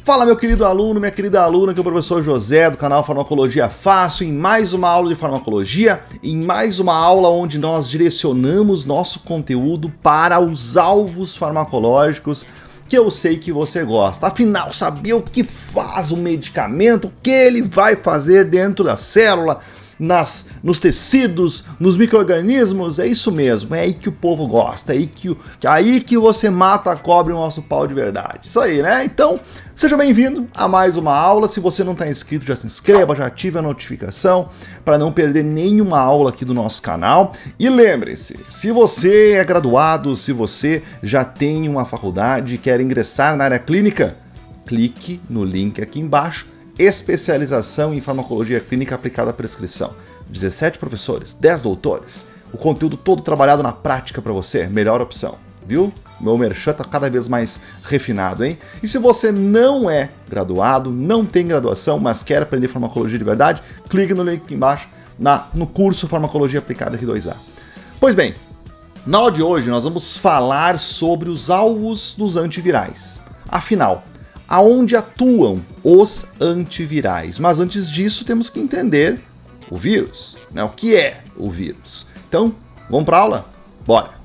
Fala, meu querido aluno, minha querida aluna, que é o professor José do canal Farmacologia Fácil, em mais uma aula de farmacologia, em mais uma aula onde nós direcionamos nosso conteúdo para os alvos farmacológicos que eu sei que você gosta. Afinal, saber o que faz o medicamento, o que ele vai fazer dentro da célula, nos tecidos, nos micro-organismos, é isso mesmo, é aí que o povo gosta, é aí que você mata a cobra e o nosso pau de verdade. Isso aí, né? Então, seja bem-vindo a mais uma aula. Se você não está inscrito, já se inscreva, já ative a notificação para não perder nenhuma aula aqui do nosso canal. E lembre-se, se você é graduado, se você já tem uma faculdade e quer ingressar na área clínica, clique no link aqui embaixo. Especialização em farmacologia clínica aplicada à prescrição. 17 professores, 10 doutores, o conteúdo todo trabalhado na prática para você, melhor opção, viu? Meu merchan tá cada vez mais refinado, hein? E se você não é graduado, não tem graduação, mas quer aprender farmacologia de verdade, clique no link aqui embaixo no curso Farmacologia Aplicada aqui 2A. Pois bem, na aula de hoje nós vamos falar sobre os alvos dos antivirais. Afinal, aonde atuam os antivirais? Mas antes disso temos que entender o vírus, né? O que é o vírus? Então, vamos para a aula? Bora!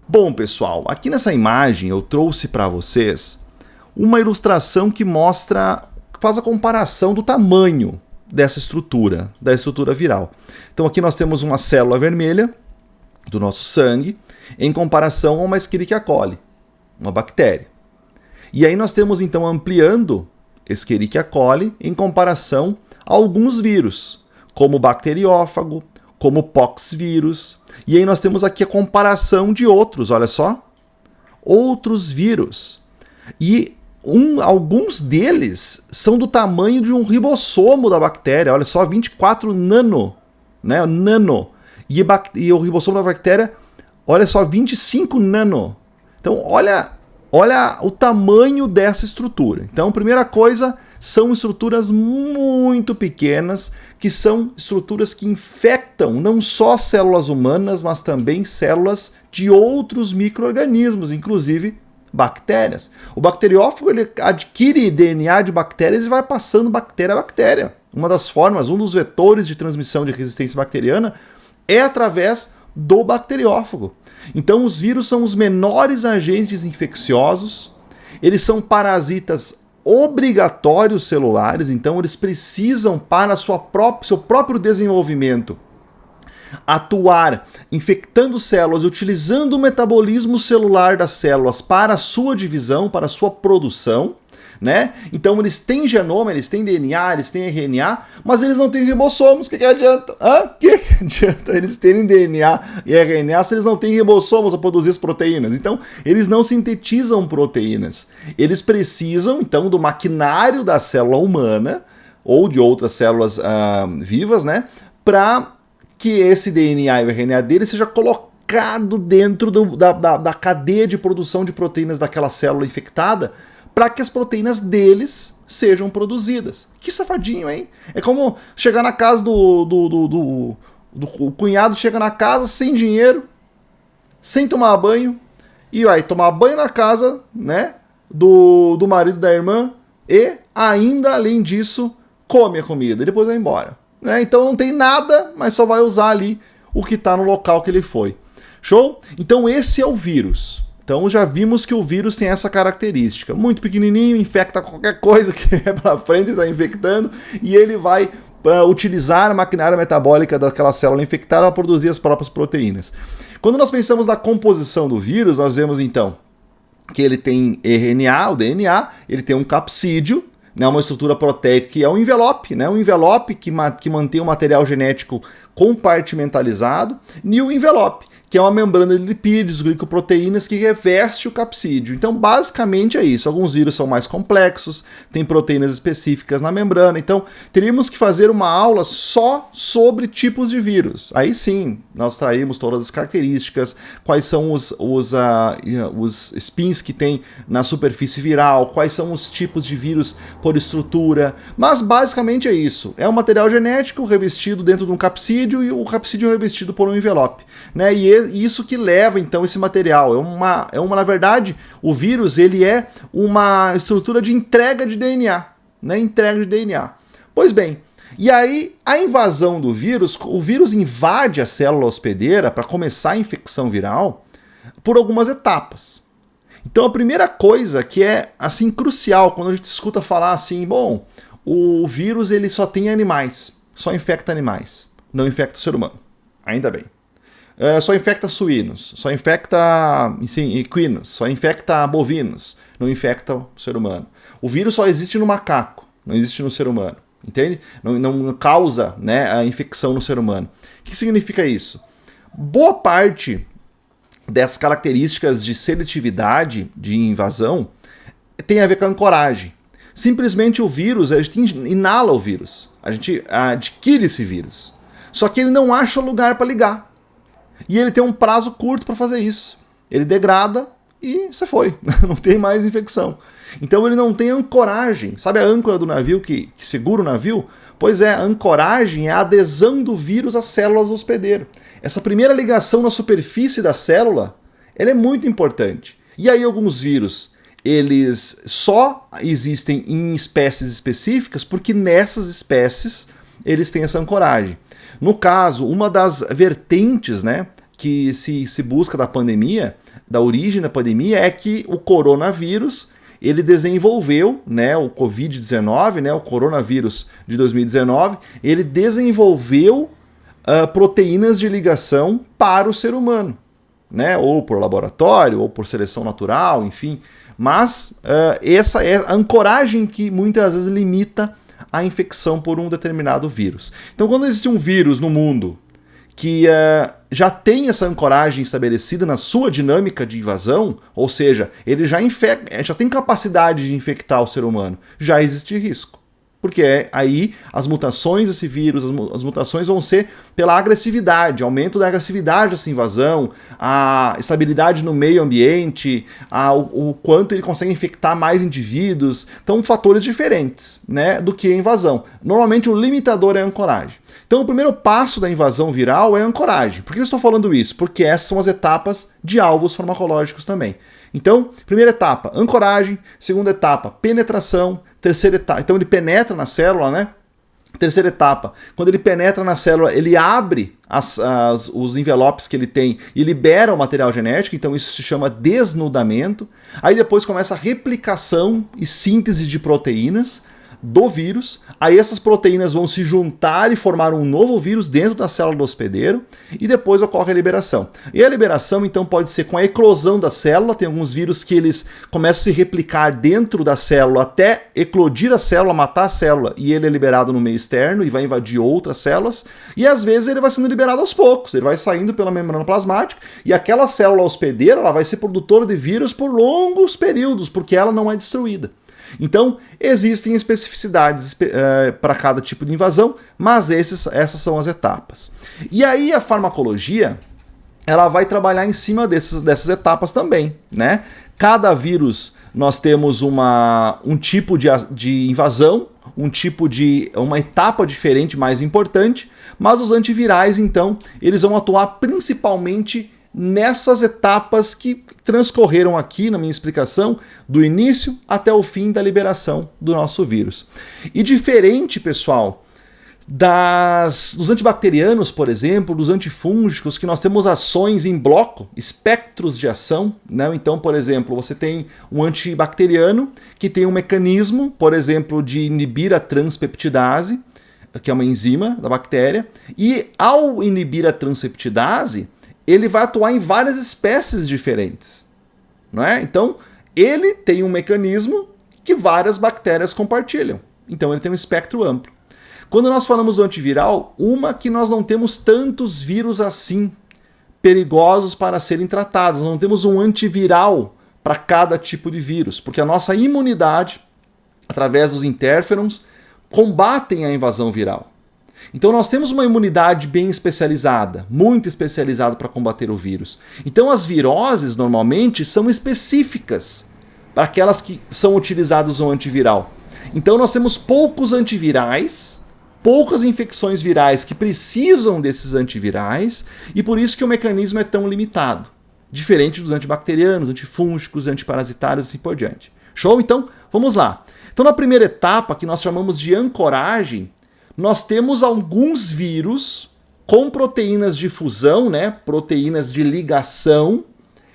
Bom, pessoal, aqui nessa imagem eu trouxe para vocês uma ilustração que faz a comparação do tamanho dessa estrutura, da estrutura viral. Então aqui nós temos uma célula vermelha do nosso sangue em comparação a uma Escherichia coli, uma bactéria. E aí nós temos então ampliando Escherichia coli em comparação a alguns vírus, como o bacteriófago, como o poxvírus. E aí nós temos aqui a comparação de outros, olha só, outros vírus. E alguns deles são do tamanho de um ribossomo da bactéria, olha só, 24 nano, né, nano. E o ribossomo da bactéria, olha só, 25 nano. Então, olha o tamanho dessa estrutura. Então, primeira coisa, são estruturas muito pequenas, que são estruturas que infectam não só células humanas, mas também células de outros micro-organismos, inclusive bactérias. O bacteriófago ele adquire DNA de bactérias e vai passando bactéria a bactéria. Uma das formas, um dos vetores de transmissão de resistência bacteriana é através do bacteriófago. Então os vírus são os menores agentes infecciosos, eles são parasitas obrigatórios celulares, então eles precisam para seu próprio desenvolvimento atuar infectando células, utilizando o metabolismo celular das células para a sua divisão, para a sua produção, né? Então eles têm genoma, eles têm DNA, eles têm RNA, mas eles não têm ribossomos. O que adianta? O que adianta eles terem DNA e RNA se eles não têm ribossomos a produzir as proteínas? Então eles não sintetizam proteínas. Eles precisam então do maquinário da célula humana ou de outras células vivas, né? Para que esse DNA e o RNA dele seja colocado dentro da cadeia de produção de proteínas daquela célula infectada, para que as proteínas deles sejam produzidas. Que safadinho, hein? É como chegar na casa o cunhado chega na casa sem dinheiro, sem tomar banho, e vai tomar banho na casa, né, do marido da irmã, e ainda, além disso, come a comida, e depois vai embora. Né? Então não tem nada, mas só vai usar ali o que está no local que ele foi. Show? Então esse é o vírus. Então já vimos que o vírus tem essa característica. Muito pequenininho, infecta qualquer coisa que é pela frente, está infectando, e ele vai utilizar a maquinária metabólica daquela célula infectada para produzir as próprias proteínas. Quando nós pensamos na composição do vírus, nós vemos então que ele tem RNA, o DNA, ele tem um capsídeo, né, uma estrutura proteica que é um envelope, né, um envelope que mantém o material genético compartimentalizado, e o envelope, que é uma membrana de lipídios, glicoproteínas, que reveste o capsídeo. Então, basicamente é isso. Alguns vírus são mais complexos, tem proteínas específicas na membrana. Então, teríamos que fazer uma aula só sobre tipos de vírus. Aí sim, nós traríamos todas as características, quais são os spins que tem na superfície viral, quais são os tipos de vírus por estrutura. Mas, basicamente é isso. É um material genético revestido dentro de um capsídeo e o capsídeo revestido por um envelope, né? E isso que leva então esse material. Na verdade, o vírus ele é uma estrutura de entrega de DNA, né? Entrega de DNA. Pois bem, e aí a invasão do vírus, o vírus invade a célula hospedeira para começar a infecção viral por algumas etapas. Então a primeira coisa que é assim crucial quando a gente escuta falar assim, bom, o vírus ele só tem animais, só infecta animais, não infecta o ser humano. Ainda bem. Só infecta suínos, só infecta equinos, só infecta bovinos, não infecta o ser humano. O vírus só existe no macaco, não existe no ser humano, entende? Não causa, né, a infecção no ser humano. O que significa isso? Boa parte dessas características de seletividade, de invasão, tem a ver com a ancoragem. Simplesmente o vírus, a gente inala o vírus, a gente adquire esse vírus. Só que ele não acha lugar para ligar. E ele tem um prazo curto para fazer isso. Ele degrada e você foi. Não tem mais infecção. Então ele não tem ancoragem. Sabe a âncora do navio que segura o navio? Pois é, a ancoragem é a adesão do vírus às células do hospedeiro. Essa primeira ligação na superfície da célula, ela é muito importante. E aí alguns vírus, eles só existem em espécies específicas porque nessas espécies eles têm essa ancoragem. No caso, uma das vertentes, né, que se busca da pandemia, da origem da pandemia, é que o coronavírus ele desenvolveu, né, o Covid-19, né, o coronavírus de 2019, ele desenvolveu proteínas de ligação para o ser humano, né, ou por laboratório, ou por seleção natural, enfim. Mas essa é a ancoragem que muitas vezes limita a infecção por um determinado vírus. Então, quando existe um vírus no mundo que já tem essa ancoragem estabelecida na sua dinâmica de invasão, ou seja, ele já tem capacidade de infectar o ser humano, já existe risco. Porque aí as mutações desse vírus, as mutações vão ser pela agressividade, aumento da agressividade dessa invasão, a estabilidade no meio ambiente, o quanto ele consegue infectar mais indivíduos. Então, fatores diferentes, né, do que a invasão. Normalmente o limitador é a ancoragem. Então, o primeiro passo da invasão viral é a ancoragem. Por que eu estou falando isso? Porque essas são as etapas de alvos farmacológicos também. Então, primeira etapa, ancoragem. Segunda etapa, penetração. Terceira etapa, então ele penetra na célula, né? Terceira etapa, quando ele penetra na célula, ele abre os envelopes que ele tem e libera o material genético, então isso se chama desnudamento. Aí depois começa a replicação e síntese de proteínas do vírus, aí essas proteínas vão se juntar e formar um novo vírus dentro da célula do hospedeiro e depois ocorre a liberação. E a liberação então pode ser com a eclosão da célula, tem alguns vírus que eles começam a se replicar dentro da célula até eclodir a célula, matar a célula e ele é liberado no meio externo e vai invadir outras células e às vezes ele vai sendo liberado aos poucos, ele vai saindo pela membrana plasmática e aquela célula hospedeira ela vai ser produtora de vírus por longos períodos porque ela não é destruída. Então, existem especificidades para cada tipo de invasão, mas essas são as etapas. E aí a farmacologia, ela vai trabalhar em cima dessas etapas também, né? Cada vírus nós temos um tipo de invasão, uma etapa diferente mais importante, mas os antivirais, então, eles vão atuar principalmente nessas etapas que transcorreram aqui na minha explicação, do início até o fim da liberação do nosso vírus. E diferente, pessoal, dos antibacterianos, por exemplo, dos antifúngicos, que nós temos ações em bloco, espectros de ação, né? Então, por exemplo, você tem um antibacteriano que tem um mecanismo, por exemplo, de inibir a transpeptidase, que é uma enzima da bactéria, e ao inibir a transpeptidase, ele vai atuar em várias espécies diferentes, não é? Então, ele tem um mecanismo que várias bactérias compartilham. Então, ele tem um espectro amplo. Quando nós falamos do antiviral, uma que nós não temos tantos vírus assim perigosos para serem tratados. Nós não temos um antiviral para cada tipo de vírus, porque a nossa imunidade, através dos interferons, combatem a invasão viral. Então nós temos uma imunidade bem especializada, muito especializada para combater o vírus. Então as viroses normalmente são específicas para aquelas que são utilizadas no antiviral. Então nós temos poucos antivirais, poucas infecções virais que precisam desses antivirais, e por isso que o mecanismo é tão limitado. Diferente dos antibacterianos, antifúngicos, antiparasitários e assim por diante. Show? Então, vamos lá. Então, na primeira etapa, que nós chamamos de ancoragem, nós temos alguns vírus com proteínas de fusão, né, proteínas de ligação,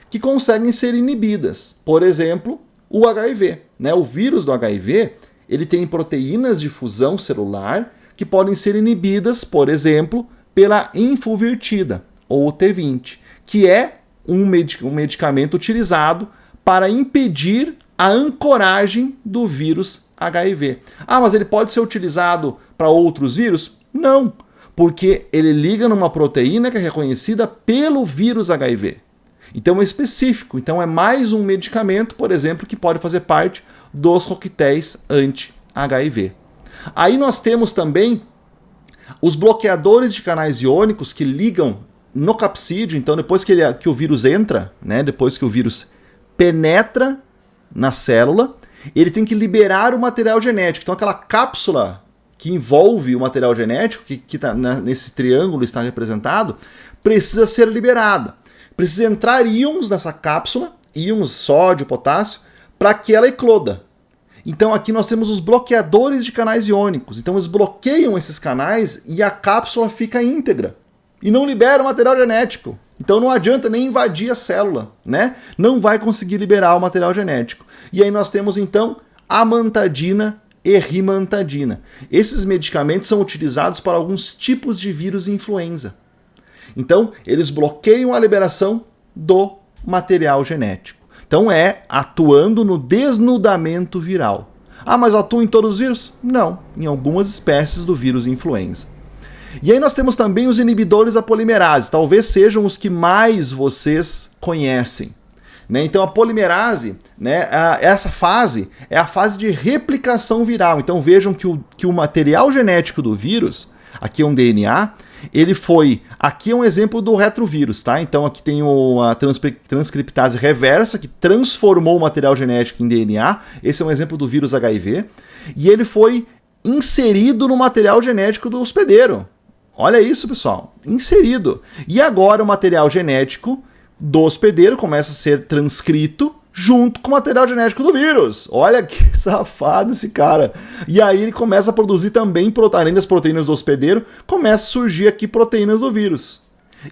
que conseguem ser inibidas. Por exemplo, o HIV. Né? O vírus do HIV, ele tem proteínas de fusão celular que podem ser inibidas, por exemplo, pela infulvirtida, ou T20, que é um medicamento utilizado para impedir a ancoragem do vírus HIV. Ah, mas ele pode ser utilizado para outros vírus? Não, porque ele liga numa proteína que é reconhecida pelo vírus HIV. Então é específico, então é mais um medicamento, por exemplo, que pode fazer parte dos coquetéis anti-HIV. Aí nós temos também os bloqueadores de canais iônicos que ligam no capsídeo. Então depois que o vírus entra, né, depois que o vírus penetra na célula, ele tem que liberar o material genético. Então aquela cápsula que envolve o material genético, que tá nesse triângulo está representado, precisa ser liberada. Precisa entrar íons nessa cápsula, íons sódio, potássio, para que ela ecloda. Então aqui nós temos os bloqueadores de canais iônicos. Então eles bloqueiam esses canais e a cápsula fica íntegra. E não libera o material genético. Então não adianta nem invadir a célula, né? Não vai conseguir liberar o material genético. E aí nós temos então amantadina e rimantadina. Esses medicamentos são utilizados para alguns tipos de vírus influenza. Então eles bloqueiam a liberação do material genético. Então é atuando no desnudamento viral. Ah, mas atua em todos os vírus? Não, em algumas espécies do vírus influenza. E aí nós temos também os inibidores da polimerase, talvez sejam os que mais vocês conhecem. Né? Então a polimerase, né, essa fase é a fase de replicação viral. Então vejam que o material genético do vírus, aqui é um DNA, ele foi... Aqui é um exemplo do retrovírus, tá? Então aqui tem a transcriptase reversa, que transformou o material genético em DNA. Esse é um exemplo do vírus HIV. E ele foi inserido no material genético do hospedeiro. Olha isso, pessoal. Inserido. E agora o material genético do hospedeiro começa a ser transcrito junto com o material genético do vírus. Olha que safado esse cara. E aí ele começa a produzir também, além das proteínas do hospedeiro, começa a surgir aqui proteínas do vírus.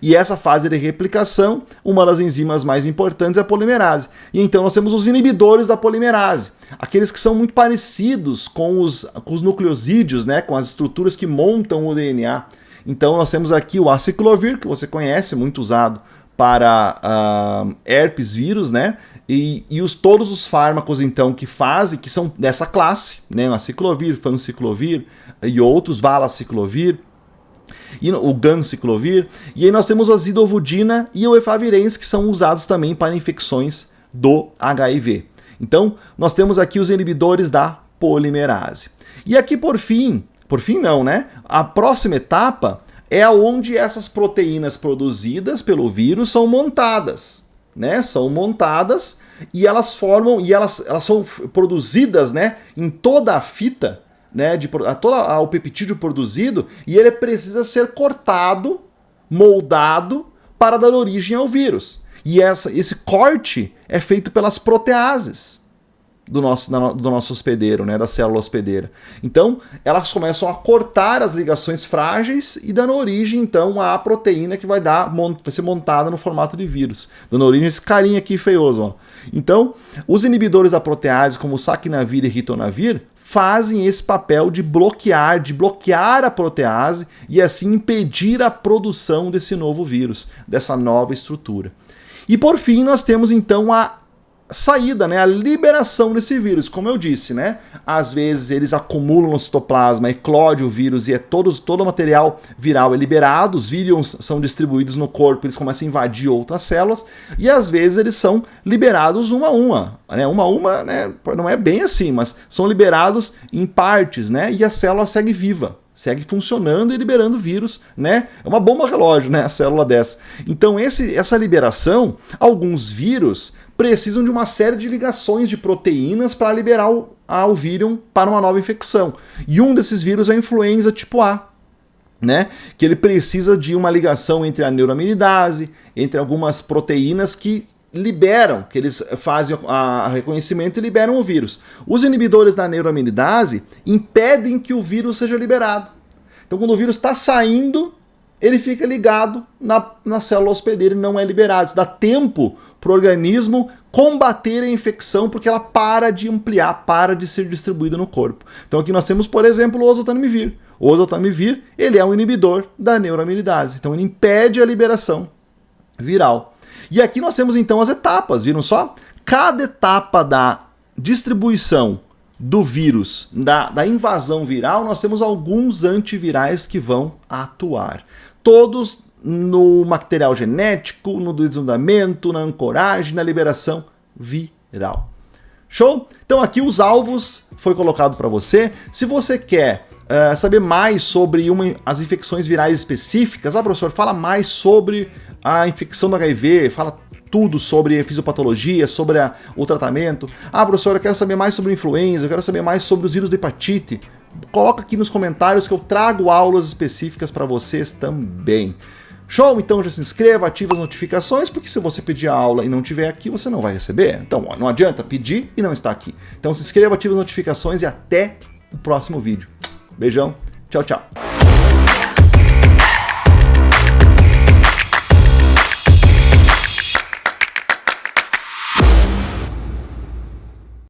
E essa fase de replicação, uma das enzimas mais importantes é a polimerase. E então nós temos os inibidores da polimerase, aqueles que são muito parecidos com os nucleosídeos, né, com as estruturas que montam o DNA. Então nós temos aqui o aciclovir, que você conhece, muito usado para herpes vírus, né? E todos os fármacos, então, que são dessa classe, né? O aciclovir, fanciclovir e outros, valaciclovir, e o ganciclovir. E aí nós temos a zidovudina e o efavirenz, que são usados também para infecções do HIV. Então, nós temos aqui os inibidores da polimerase. E aqui, por fim não, né? A próxima etapa é onde essas proteínas produzidas pelo vírus são montadas, né? São montadas e elas formam, e elas são produzidas, né, em toda a fita, né, todo o peptídeo produzido, e ele precisa ser cortado, moldado para dar origem ao vírus. E esse corte é feito pelas proteases do nosso hospedeiro, né, da célula hospedeira. Então, elas começam a cortar as ligações frágeis e dando origem, então, à proteína que vai ser montada no formato de vírus. Dando origem a esse carinha aqui feioso, ó. Então, os inibidores da protease, como o saquinavir e ritonavir, fazem esse papel de bloquear a protease e assim impedir a produção desse novo vírus, dessa nova estrutura. E por fim, nós temos então a saída, né, a liberação desse vírus, como eu disse, né? Às vezes eles acumulam no citoplasma, eclode o vírus e todo o material viral é liberado, os vírions são distribuídos no corpo, eles começam a invadir outras células e às vezes eles são liberados uma a uma, né? Uma a uma, né, não é bem assim, mas são liberados em partes, né? E a célula segue viva. Segue funcionando e liberando vírus, né? É uma bomba relógio, né? A célula dessa. Então, essa liberação, alguns vírus precisam de uma série de ligações de proteínas para liberar o vírion para uma nova infecção. E um desses vírus é a influenza tipo A, né? Que ele precisa de uma ligação entre a neuraminidase, entre algumas proteínas que liberam, que eles fazem o reconhecimento e liberam o vírus. Os inibidores da neuraminidase impedem que o vírus seja liberado. Então, quando o vírus está saindo, ele fica ligado na célula hospedeira e não é liberado. Isso dá tempo para o organismo combater a infecção, porque ela para de ampliar, para de ser distribuída no corpo. Então, aqui nós temos, por exemplo, o oseltamivir. O oseltamivir, ele é um inibidor da neuraminidase. Então, ele impede a liberação viral. E aqui nós temos então as etapas, viram só? Cada etapa da distribuição do vírus, da invasão viral, nós temos alguns antivirais que vão atuar. Todos no material genético, no desnudamento, na ancoragem, na liberação viral. Show? Então aqui os alvos foi colocado para você. Se você quer saber mais sobre as infecções virais específicas, professor, fala mais sobre a infecção do HIV, fala tudo sobre fisiopatologia, sobre o tratamento. Professor, eu quero saber mais sobre influenza, eu quero saber mais sobre os vírus da hepatite. Coloca aqui nos comentários que eu trago aulas específicas para vocês também. Show? Então já se inscreva, ative as notificações, porque se você pedir a aula e não estiver aqui, você não vai receber. Então, não adianta pedir e não estar aqui. Então se inscreva, ative as notificações e até o próximo vídeo. Beijão, tchau, tchau.